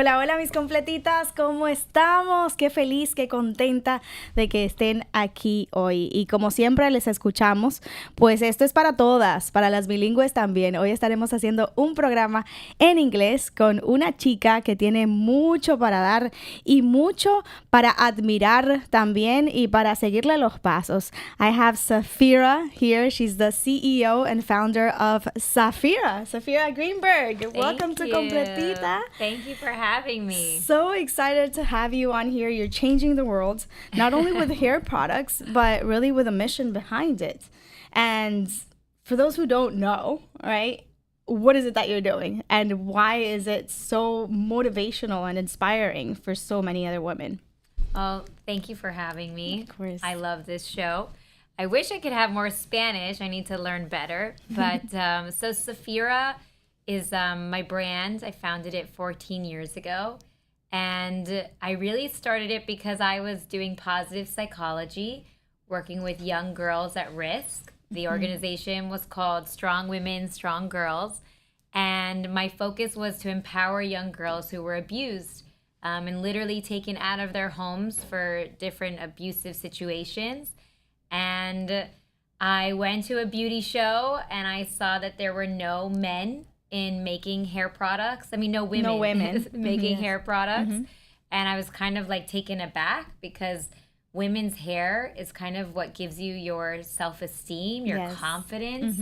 Hola, hola mis completitas, ¿cómo estamos? Qué feliz, qué contenta de que estén aquí hoy. Y como siempre les escuchamos, pues esto es para todas, para las bilingües también. Hoy estaremos haciendo un programa en inglés con una chica que tiene mucho para dar y mucho para admirar también y para seguirle los pasos. I have Saphira here. She's the CEO and founder of Saphira Greenberg. Welcome to Completita. Thank you for having me. So excited to have you on here. You're changing the world, not only with hair products, but really with a mission behind it. And for those who don't know, right, what is it that you're doing? And why is it so motivational and inspiring for so many other women? Oh, thank you for having me. Of course. I love this show. I wish I could have more Spanish. I need to learn better. But so Saphira is my brand. I founded it 14 years ago. And I really started it because I was doing positive psychology, working with young girls at risk. The organization was called Strong Women, Strong Girls. And my focus was to empower young girls who were abused and literally taken out of their homes for different abusive situations. And I went to a beauty show and I saw that there were no men in making hair products. I mean, no women making hair products. And I was kind of like taken aback because women's hair is kind of what gives you your self-esteem, your confidence.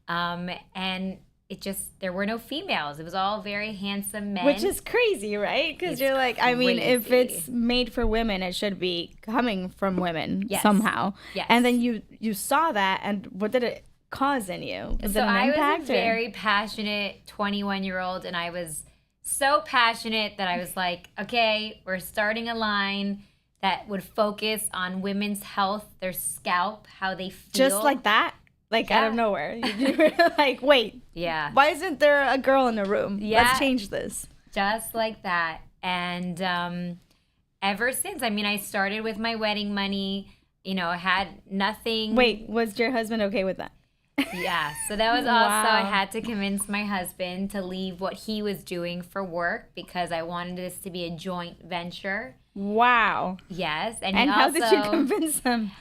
And it just, there were no females. It was all very handsome men. Which is crazy, right? Because you're like, I mean, if it's made for women, it should be coming from women somehow. Yes. And then you saw that, and what did it cause in you? Was it an I impact? was a very passionate 21-year-old, and I was so passionate that I was like, okay, we're starting a line that would focus on women's health, their scalp, how they feel. Just like that? Like out of nowhere. You were like, wait. Yeah. Why isn't there a girl in the room? Yeah. Let's change this. Just like that. And ever since, I mean, I started with my wedding money. You know, I had nothing. Wait, was your husband okay with that? Yeah. So that was also, I had to convince my husband to leave what he was doing for work because I wanted this to be a joint venture. Wow. Yes. And how did you convince him?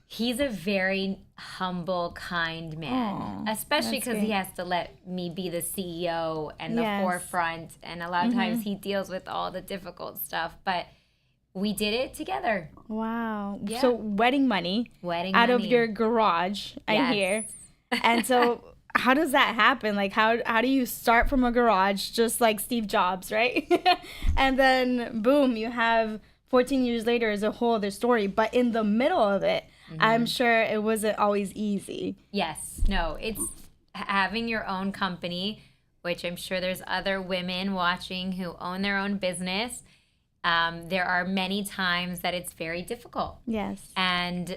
He's a very humble, kind man, especially because he has to let me be the CEO and the forefront. And a lot of times he deals with all the difficult stuff. But we did it together. Wow. Yeah. So wedding money. Out of your garage, I hear. And so how does that happen? Like, how do you start from a garage just like Steve Jobs, right? And then, boom, you have 14 years later is a whole other story. But in the middle of it, I'm sure it wasn't always easy. Yes. No, it's having your own company, which I'm sure there's other women watching who own their own business. There are many times that it's very difficult. Yes. And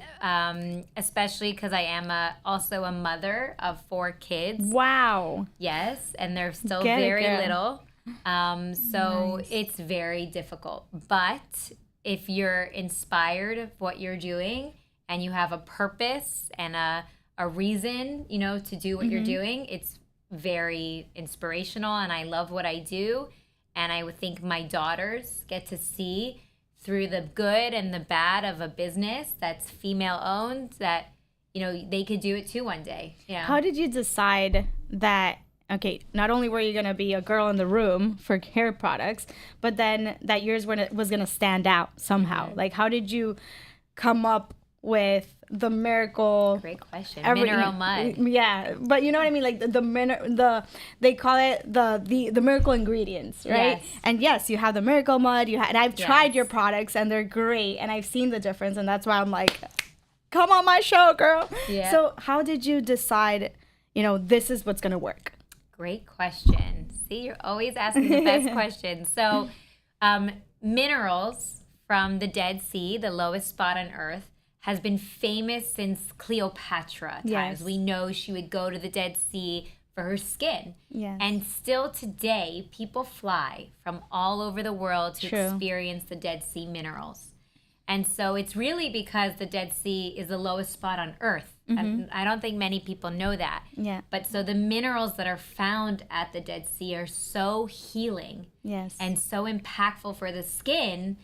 especially because I am also a mother of 4 kids. Wow. Yes. And they're still very little. So it's very difficult. But if you're inspired of what you're doing and you have a purpose and a reason, you know, to do what you're doing, it's very inspirational. And I love what I do. And I would think my daughters get to see through the good and the bad of a business that's female owned, that, you know, they could do it too one day. Yeah. How did you decide that, okay, not only were you going to be a girl in the room for hair products, but then that yours was going to stand out somehow? Like, how did you come up with the miracle? Great question. Mineral mud. Yeah, but you know what I mean, like they call it the miracle ingredients, right? Yes. And yes, you have the miracle mud. And I've tried your products, and they're great, and I've seen the difference, and that's why I'm like, come on my show, girl. Yeah. So how did you decide, you know, this is what's gonna work? Great question. See, you're always asking the best questions. So, minerals from the Dead Sea, the lowest spot on Earth, has been famous since Cleopatra times. Yes. We know she would go to the Dead Sea for her skin. Yes. And still today, people fly from all over the world to experience the Dead Sea minerals. And so it's really because the Dead Sea is the lowest spot on Earth. And I don't think many people know that. Yeah. But so the minerals that are found at the Dead Sea are so healing. Yes. And so impactful for the skin.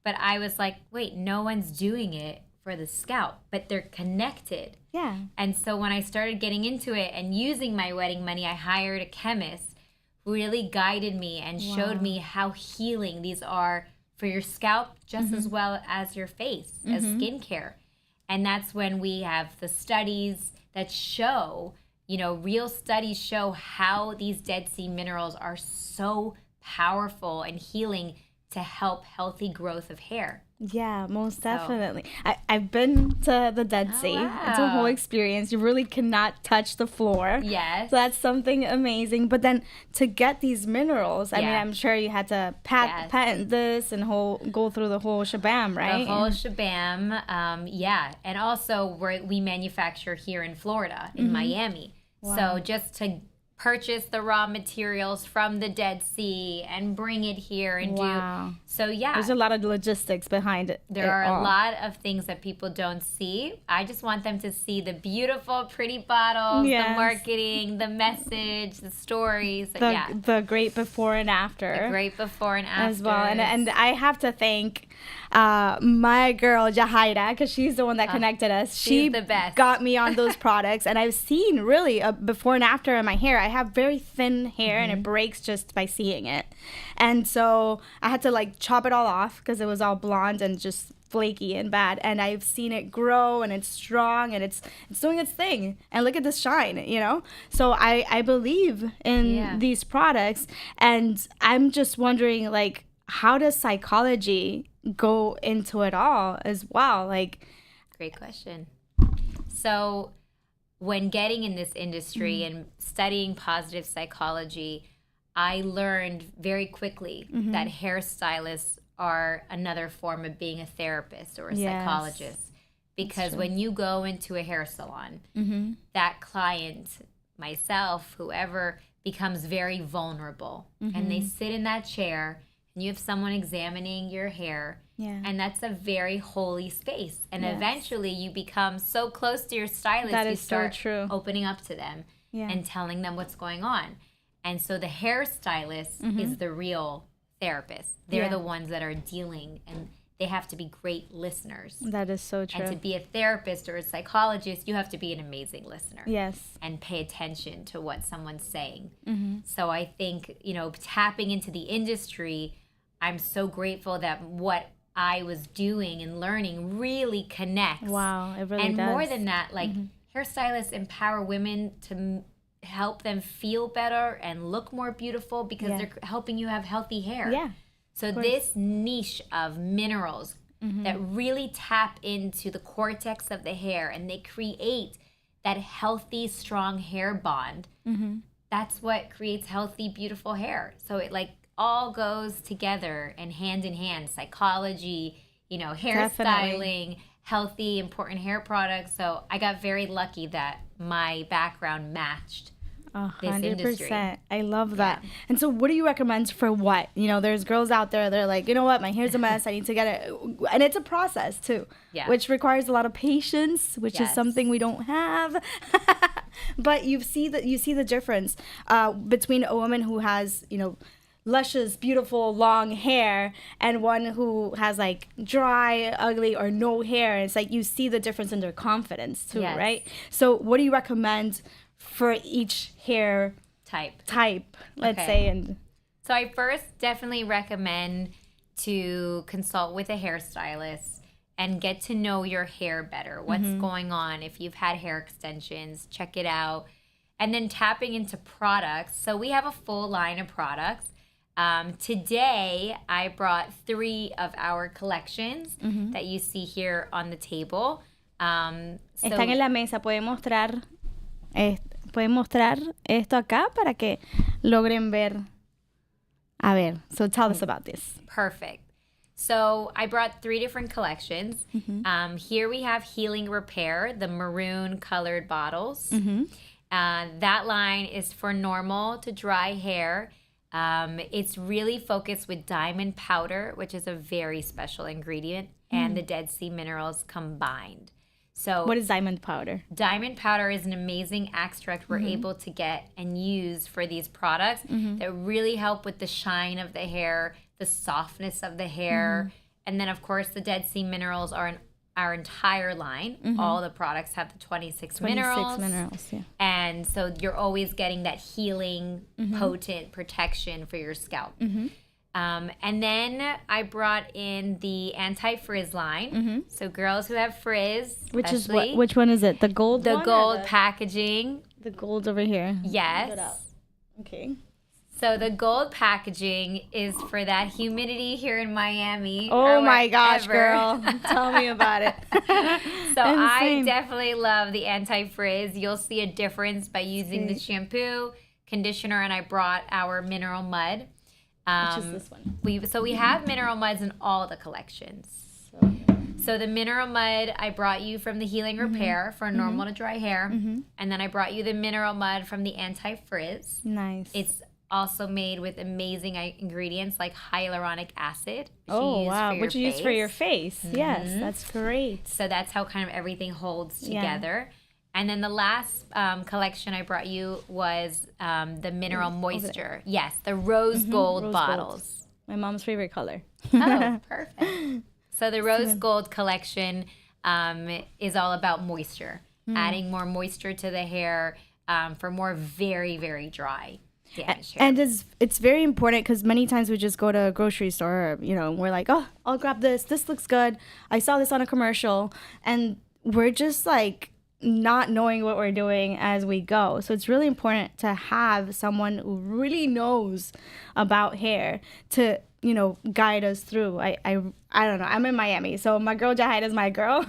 But I was like, wait, no one's doing it for the scalp, but they're connected. Yeah. And so when I started getting into it and using my wedding money, I hired a chemist who really guided me and showed me how healing these are for your scalp just as well as your face, as skincare. And that's when we have the studies that show, real studies show how these Dead Sea minerals are so powerful and healing to help healthy growth of hair. Yeah, most definitely. I've been to the Dead Sea. Wow. It's a whole experience. You really cannot touch the floor. Yes. So that's something amazing. But then to get these minerals, I mean, I'm sure you had to patent this and go through the whole shabam, right? The whole shabam, yeah. And also we manufacture here in Florida, in Miami. Wow. So just to purchase the raw materials from the Dead Sea and bring it here and do. So yeah. There's a lot of logistics behind it. There are a lot of things that people don't see. I just want them to see the beautiful, pretty bottles, the marketing, the message, the stories. The great before and after. The great before and after. As well. And I have to thank my girl, Jahaira, because she's the one that connected us. She the best. Got me on those products. And I've seen really a before and after in my hair. I have very thin hair and it breaks just by seeing it. And so I had to chop it all off because it was all blonde and just flaky and bad. And I've seen it grow and it's strong and it's doing its thing. And look at this shine, So I believe in these products. And I'm just wondering, how does psychology go into it all as well? Great question. So when getting in this industry and studying positive psychology, I learned very quickly that hairstylists are another form of being a therapist or a psychologist. Because when you go into a hair salon, that client, myself, whoever, becomes very vulnerable. And they sit in that chair and you have someone examining your hair. Yeah. And that's a very holy space. And eventually you become so close to your stylist, you start opening up to them and telling them what's going on. And so the hairstylist is the real therapist. They're the ones that are dealing, and they have to be great listeners. That is so true. And to be a therapist or a psychologist, you have to be an amazing listener. Yes. And pay attention to what someone's saying. So I think, tapping into the industry, I'm so grateful that what I was doing and learning really connects. Wow, it really does. And more than that, hairstylists empower women to help them feel better and look more beautiful because they're helping you have healthy hair. Yeah. So this niche of minerals that really tap into the cortex of the hair and they create that healthy, strong hair bond, that's what creates healthy, beautiful hair. So it all goes together and hand in hand. Psychology, hairstyling, healthy, important hair products. So I got very lucky that my background matched this industry. 100%. I love that. Yeah. And so what do you recommend for what? There's girls out there, they're like, you know what, my hair's a mess, I need to get it. And it's a process too, which requires a lot of patience, which is something we don't have. But you see the difference between a woman who has, luscious, beautiful, long hair and one who has dry, ugly, or no hair. It's you see the difference in their confidence too, right? So what do you recommend for each hair type, let's say? And so I first definitely recommend to consult with a hairstylist and get to know your hair better. What's going on? If you've had hair extensions, check it out. And then tapping into products. So we have a full line of products. Today, I brought 3 of our collections that you see here on the table. Están en la mesa. Pueden mostrar esto acá para que logren ver. A ver, so tell us about this. Perfect. So I brought 3 different collections. Here we have Healing Repair, the maroon colored bottles. That line is for normal to dry hair. It's really focused with diamond powder, which is a very special ingredient. and the Dead Sea minerals combined. So what is diamond powder? Diamond powder is an amazing extract we're able to get and use for these products that really help with the shine of the hair, the softness of the hair. And then, of course, the Dead Sea minerals are in our entire line. All the products have the 26 minerals. Yeah. And so you're always getting that healing, potent protection for your scalp. And then I brought in the anti-frizz line. So girls who have frizz, Which is what? Which one is it? The gold the one gold packaging. The gold over here. Yes. Okay. So the gold packaging is for that humidity here in Miami. Oh my gosh, girl. Tell me about it. So I definitely love the anti-frizz. You'll see a difference by using the shampoo, conditioner, and I brought our mineral mud. Which is this one? We have mineral muds in all the collections. So the mineral mud I brought you from the Healing Repair for normal to dry hair. And then I brought you the mineral mud from the anti-frizz. Nice. It's also made with amazing ingredients like hyaluronic acid. Oh, wow. Which you use for your face. Yes, that's great. So that's how kind of everything holds together. And then the last collection I brought you was the Mineral Moisture. Yes, the rose gold bottles. My mom's favorite color. Oh, perfect. So the rose gold collection is all about moisture, adding more moisture to the hair for more very, very dry damaged hair. And it's very important because many times we just go to a grocery store, we're like, oh, I'll grab this. This looks good. I saw this on a commercial. And we're just like not knowing what we're doing as we go. So it's really important to have someone who really knows about hair to, guide us through. I don't know. I'm in Miami, so my girl Jahaira is my girl.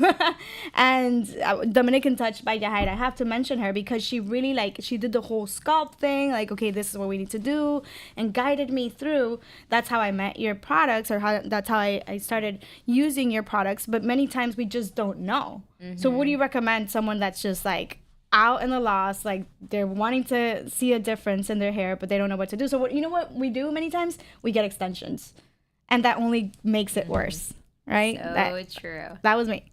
And Dominican Touch by Jahaira, I have to mention her because she really she did the whole scalp thing. Like, okay, this is what we need to do, and guided me through. That's how I met your products, or that's how I started using your products. But many times we just don't know. So what do you recommend someone that's just out in the lost, they're wanting to see a difference in their hair, but they don't know what to do? So what we do many times? We get extensions, and that only makes it worse, right? So true. That was me.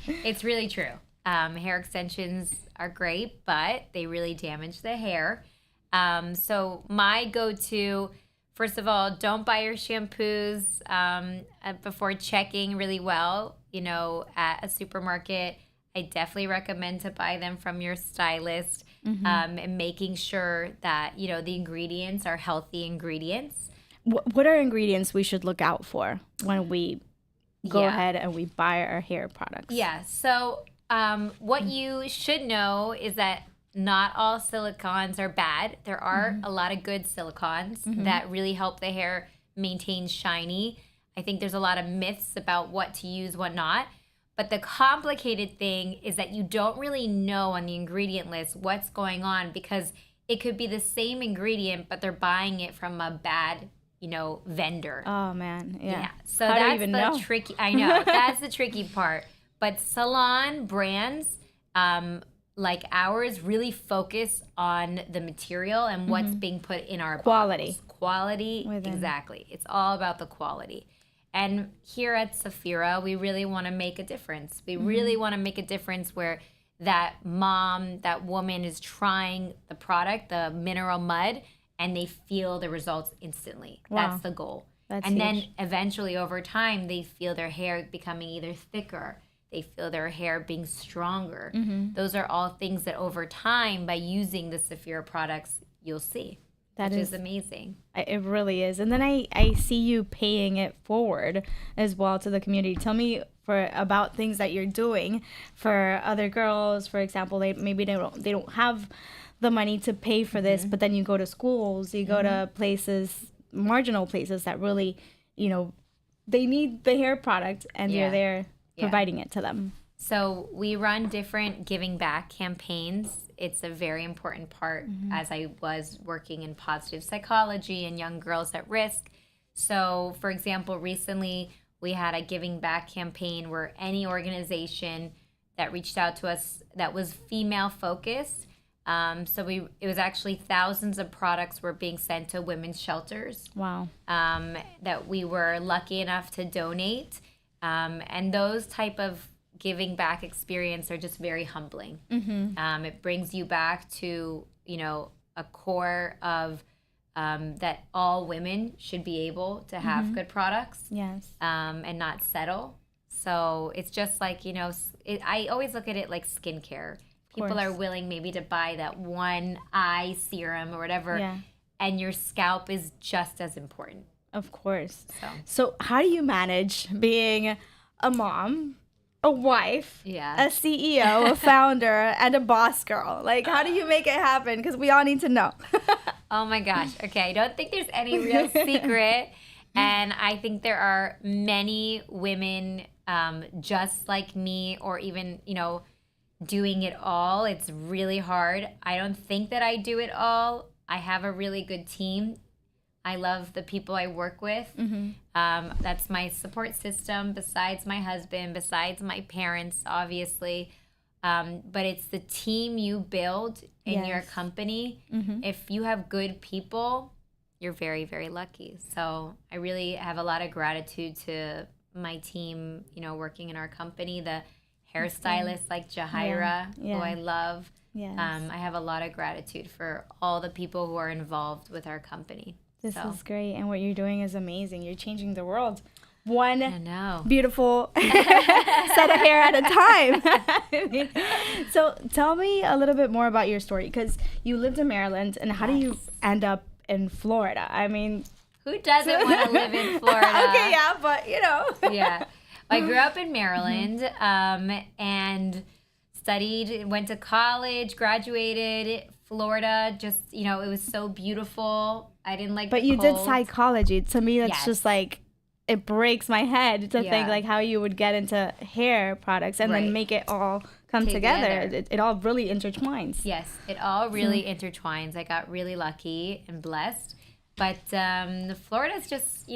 It's really true. Hair extensions are great, but they really damage the hair. So my go-to, first of all, don't buy your shampoos before checking really well, at a supermarket. I definitely recommend to buy them from your stylist and making sure that, the ingredients are healthy ingredients. What are ingredients we should look out for when we go ahead and we buy our hair products? Yeah. So what you should know is that not all silicons are bad. There are a lot of good silicons that really help the hair maintain shiny. I think there's a lot of myths about what to use, what not. But the complicated thing is that you don't really know on the ingredient list what's going on, because it could be the same ingredient, but they're buying it from a bad, vendor. Oh, man. Yeah. So that's the tricky. I know. That's the tricky part. But salon brands like ours really focus on the material and what's being put in our bottles. Quality. Exactly. It's all about the quality. And here at Saphira, we really want to make a difference. We really want to make a difference where that mom, that woman is trying the product, the mineral mud, and they feel the results instantly. Wow. That's the goal. That's and huge. Then eventually over time, they feel their hair becoming either thicker, they feel their hair being stronger. Those are all things that over time, by using the Saphira products, you'll see. Which is amazing. It really is. And then I see you paying it forward as well to the community. Tell me about things that you're doing for other girls. For example, they don't have the money to pay for this, but then you go to schools, you go to places, marginal places that really, they need the hair product, and you're there providing it to them. So we run different giving back campaigns. It's a very important part as I was working in positive psychology and young girls at risk. So, for example, recently we had a giving back campaign where any organization that reached out to us that was female focused. It was actually thousands of products were being sent to women's shelters. Wow. That we were lucky enough to donate. And those type of giving back experience are just very humbling. It brings you back to, a core of that all women should be able to have good products. Yes. And not settle. So it's just like, I always look at it like skincare. People are willing maybe to buy that one eye serum or whatever. Yeah. And your scalp is just as important. Of course. So how do you manage being a mom, a wife, a CEO, a founder, and a boss girl? Like, how do you make it happen? Because we all need to know. Oh my gosh. Okay. I don't think there's any real secret. And I think there are many women just like me, or even, doing it all. It's really hard. I don't think that I do it all. I have a really good team. I love the people I work with. That's my support system, besides my husband, besides my parents, obviously. But it's the team you build in your company. If you have good people, you're very, very lucky. So I really have a lot of gratitude to my team, working in our company, the hairstylist like Jahira, who I love. Yes. I have a lot of gratitude for all the people who are involved with our company. This is great. And what you're doing is amazing. You're changing the world. One beautiful set of hair at a time. So tell me a little bit more about your story, because you lived in Maryland, and how do you end up in Florida? I mean, who doesn't want to live in Florida? Okay, yeah, but Yeah. I grew up in Maryland and went to college, graduated. Florida, just, it was so beautiful. I didn't like But the you cold. did psychology. To me, that's just like, it breaks my head to think like how you would get into hair products and then make it all come together. It all really intertwines. Yes, it all really intertwines. I got really lucky and blessed. But Florida's just,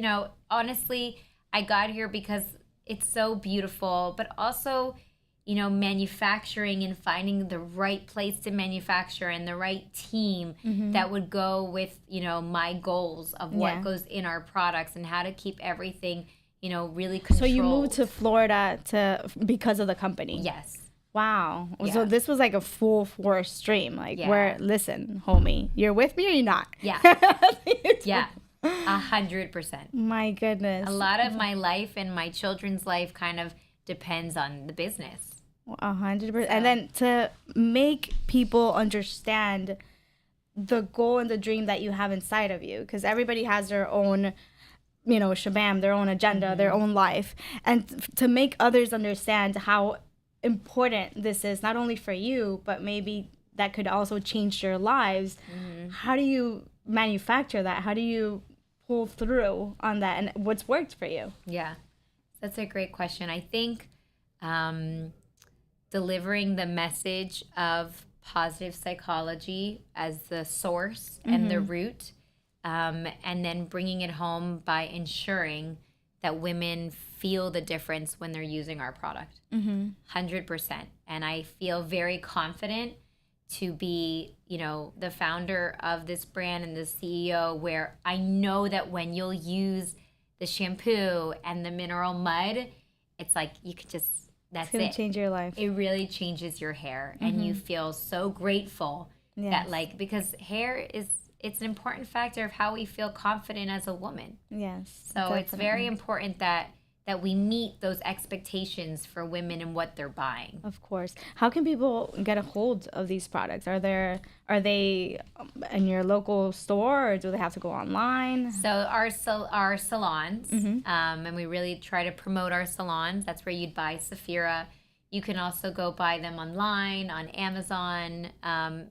honestly, I got here because it's so beautiful, but also, manufacturing and finding the right place to manufacture and the right team that would go with, my goals of what goes in our products and how to keep everything, really controlled. So you moved to Florida because of the company? Yes. Wow. Yeah. So this was like a full force stream. Like, listen, homie, you're with me or you're not? Yeah. 100%. My goodness. A lot of my life and my children's life kind of depends on the business. 100%. And then to make people understand the goal and the dream that you have inside of you, because everybody has their own, shabam, their own agenda, their own life. And to make others understand how important this is, not only for you, but maybe that could also change their lives. How do you manufacture that? How do you pull through on that? And what's worked for you? Yeah, that's a great question. I think delivering the message of positive psychology as the source and the root, and then bringing it home by ensuring that women feel the difference when they're using our product. 100%. And I feel very confident to be, the founder of this brand and the CEO, where I know that when you'll use the shampoo and the mineral mud, it's like you could just, that's it's gonna change your life. It really changes your hair, and you feel so grateful that because hair it's an important factor of how we feel confident as a woman. Yes. So definitely. It's very important that we meet those expectations for women and what they're buying. Of course. How can people get a hold of these products? Are they in your local store, or do they have to go online? So our salons, and we really try to promote our salons. That's where you'd buy Saphira. You can also go buy them online on Amazon,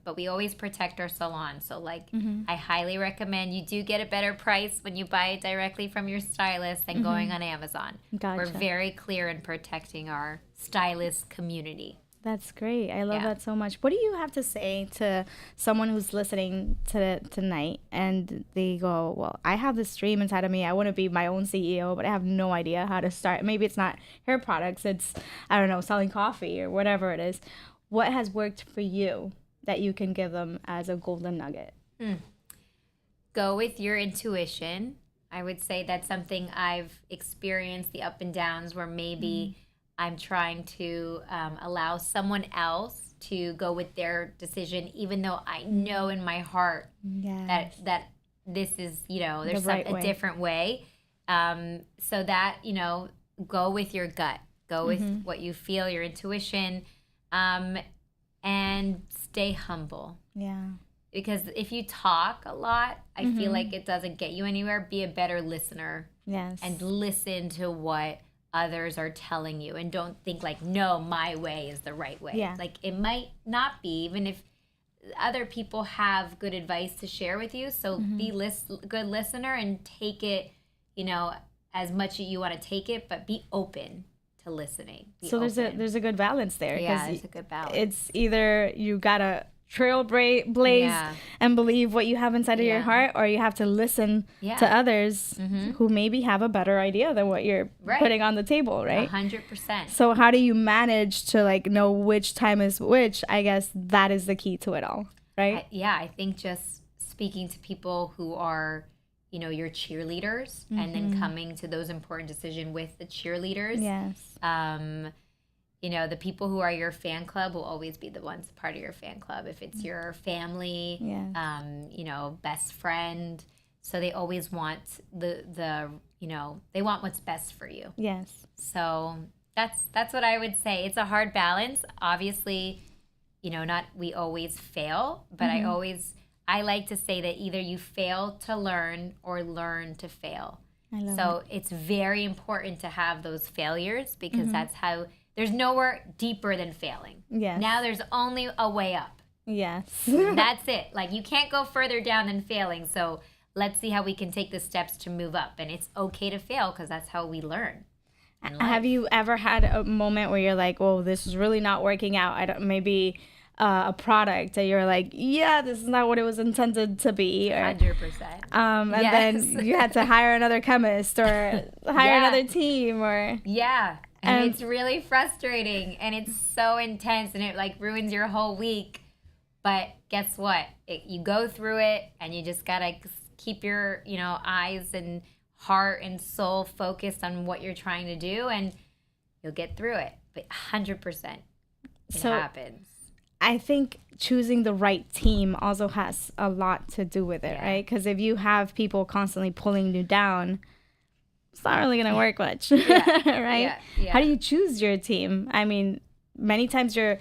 but we always protect our salon. So I highly recommend you do get a better price when you buy it directly from your stylist than going on Amazon. Gotcha. We're very clear in protecting our stylist community. That's great. I love that so much. What do you have to say to someone who's listening tonight and they go, well, I have this dream inside of me. I want to be my own CEO, but I have no idea how to start. Maybe it's not hair products. It's, I don't know, selling coffee or whatever it is. What has worked for you that you can give them as a golden nugget? Go with your intuition. I would say that's something I've experienced, the up and downs, where maybe I'm trying to allow someone else to go with their decision, even though I know in my heart that this is, there's a different way. So that, go with your gut, go with what you feel, your intuition, and stay humble. Yeah. Because if you talk a lot, I feel like it doesn't get you anywhere. Be a better listener. Yes. And listen to what others are telling you, and don't think like, no, my way is the right way. Yeah. Like, it might not be, even if other people have good advice to share with you. So be good listener and take it, as much as you want to take it, but be open to listening. So there's a good balance there. Yeah, there's a good balance. It's either you gotta trailblaze and believe what you have inside of your heart, or you have to listen to others who maybe have a better idea than what you're putting on the table, right? 100%. So how do you manage to know which time is which? I guess that is the key to it all, right? I think just speaking to people who are, your cheerleaders, and then coming to those important decisions with the cheerleaders. Yes. The people who are your fan club will always be the ones part of your fan club. If it's your family, best friend, so they always want they want what's best for you. Yes. So that's what I would say. It's a hard balance. Obviously, not we always fail, but I like to say that either you fail to learn or learn to fail. So it's very important to have those failures, because that's how. There's nowhere deeper than failing. Yes. Now there's only a way up. Yes. That's it. Like, you can't go further down than failing. So let's see how we can take the steps to move up. And it's okay to fail, because that's how we learn. Have you ever had a moment where you're like, "Oh, this is really not working out"? Maybe a product that you're like, "Yeah, this is not what it was intended to be." 100%. And then you had to hire another chemist or hire another team, or And it's really frustrating, and it's so intense, and it ruins your whole week. But guess what? You go through it, and you just gotta keep your eyes and heart and soul focused on what you're trying to do, and you'll get through it. But 100%, it happens. I think choosing the right team also has a lot to do with it, right? Because if you have people constantly pulling you down, it's not really going to work much, right? Yeah. How do you choose your team? I mean, many times your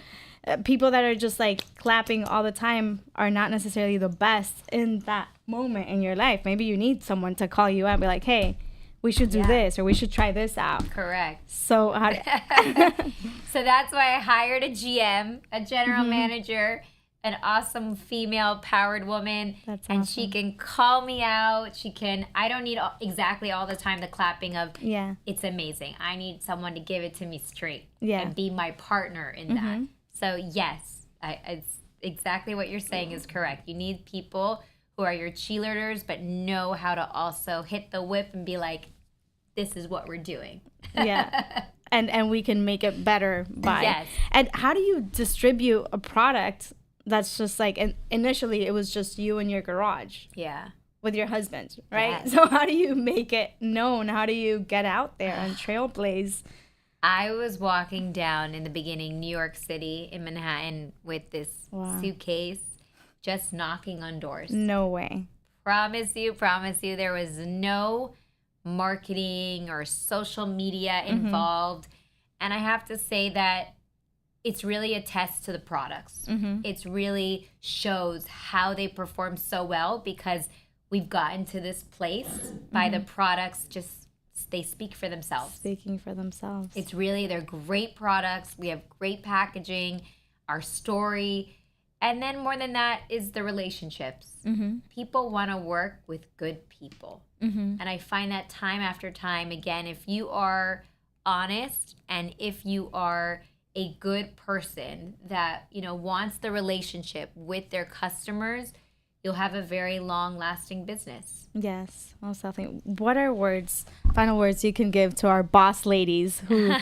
people that are just clapping all the time are not necessarily the best in that moment in your life. Maybe you need someone to call you out and be like, hey, we should do this, or we should try this out. Correct. So so that's why I hired a GM, a general manager, an awesome female powered woman. That's and awesome. She can call me out. I don't need exactly all the time the clapping of, it's amazing. I need someone to give it to me straight and be my partner in that. So yes, it's exactly what you're saying is correct. You need people who are your cheerleaders, but know how to also hit the whip and be like, this is what we're doing. And we can make it better by. Yes. And how do you distribute a product that's just initially it was just you in your garage with your husband, right? So how do you make it known? How do you get out there and trailblaze? I was walking down in the beginning, New York City in Manhattan, with this suitcase, just knocking on doors. No way. Promise you, there was no marketing or social media involved. And I have to say that it's really a test to the products. It's really shows how they perform so well, because we've gotten to this place by the products they speak for themselves. Speaking for themselves. It's really, they're great products. We have great packaging, our story. And then more than that is the relationships. People want to work with good people. And I find that time after time, again, if you are honest and if you are a good person that, wants the relationship with their customers, you'll have a very long-lasting business. Yes, most definitely. What are final words you can give to our boss ladies who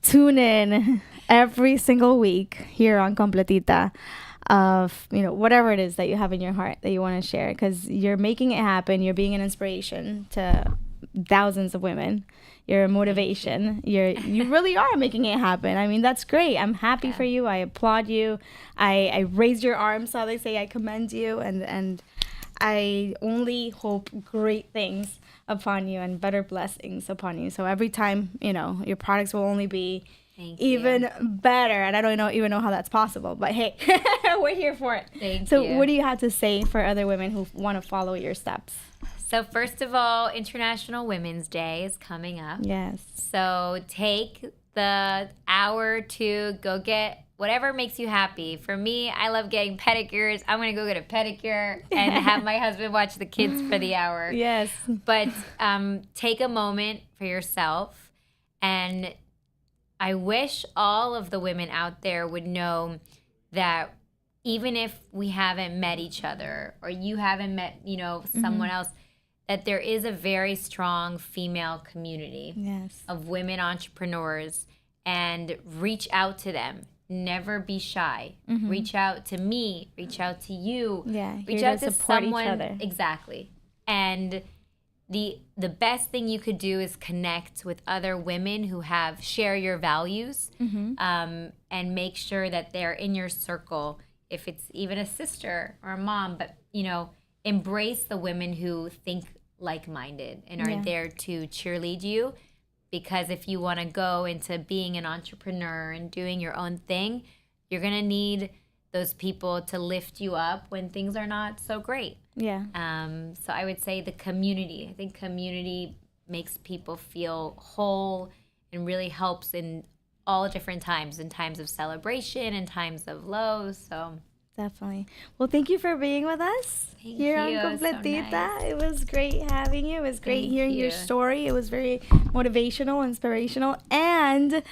tune in every single week here on Completita? of, you know, whatever it is that you have in your heart that you want to share, because you're making it happen. You're being an inspiration to thousands of women. You're a motivation. You really are making it happen. I mean, that's great. I'm happy for you. I applaud you. I raise your arms, so they say. I commend you, and I only hope great things upon you and better blessings upon you. So every time, you know, your products will only be even better. And I don't even know how that's possible, but hey, we're here for it. Thank you. So what do you have to say for other women who want to follow your steps? So first of all, International Women's Day is coming up. Yes. So take the hour to go get whatever makes you happy. For me, I love getting pedicures. I'm going to go get a pedicure and have my husband watch the kids for the hour. Yes. But take a moment for yourself. And I wish all of the women out there would know that even if we haven't met each other, or you haven't met, you know, someone else, that there is a very strong female community of women entrepreneurs, and reach out to them. Never be shy. Reach out to me, reach out to you, reach out to someone. Each other. Exactly. And the best thing you could do is connect with other women who share your values, and make sure that they're in your circle. If it's even a sister or a mom, but, you know, embrace the women who think like-minded and are there to cheerlead you. Because if you want to go into being an entrepreneur and doing your own thing, you're going to need those people to lift you up when things are not so great. Yeah. So I would say the community. I think community makes people feel whole and really helps in all different times, in times of celebration and times of lows. So definitely. Well, thank you for being with us here on Completita. So nice. It was great having you. It was great hearing your story. It was very motivational, inspirational. And,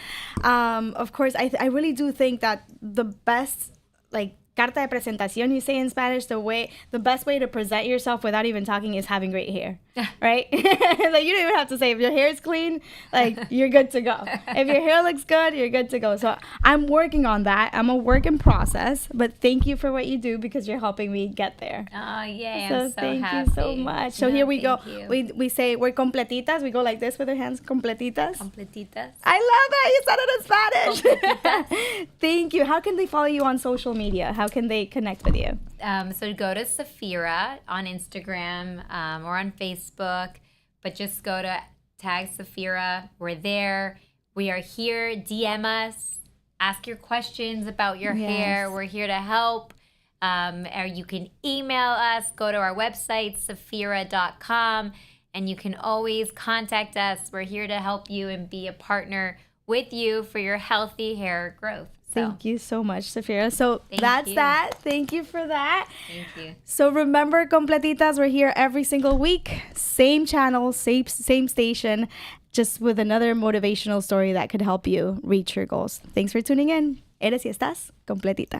of course, I really do think that the best, like, carta de presentación, you say in Spanish, the best way to present yourself without even talking is having great hair, right? Like, you don't even have to say, if your hair is clean, like, you're good to go. If your hair looks good, you're good to go. So I'm working on that. I'm a work in process, but thank you for what you do, because you're helping me get there. Oh, yay, so I'm so thank happy. You so much. So here we go. We say we're completitas. We go like this with our hands, completitas. Completitas. I love that. You said it in Spanish. Thank you. How can they follow you on social media? How can they connect with you? So go to Saphira on Instagram or on Facebook, but just go to tag Saphira. We're there. We are here. DM us. Ask your questions about your hair. We're here to help. Or you can email us. Go to our website, saphira.com, and you can always contact us. We're here to help you and be a partner with you for your healthy hair growth. Thank you so much, Saphira. So that's that. Thank you for that. Thank you. So remember, Completitas, we're here every single week. Same channel, same station, just with another motivational story that could help you reach your goals. Thanks for tuning in. Eres y estás completita.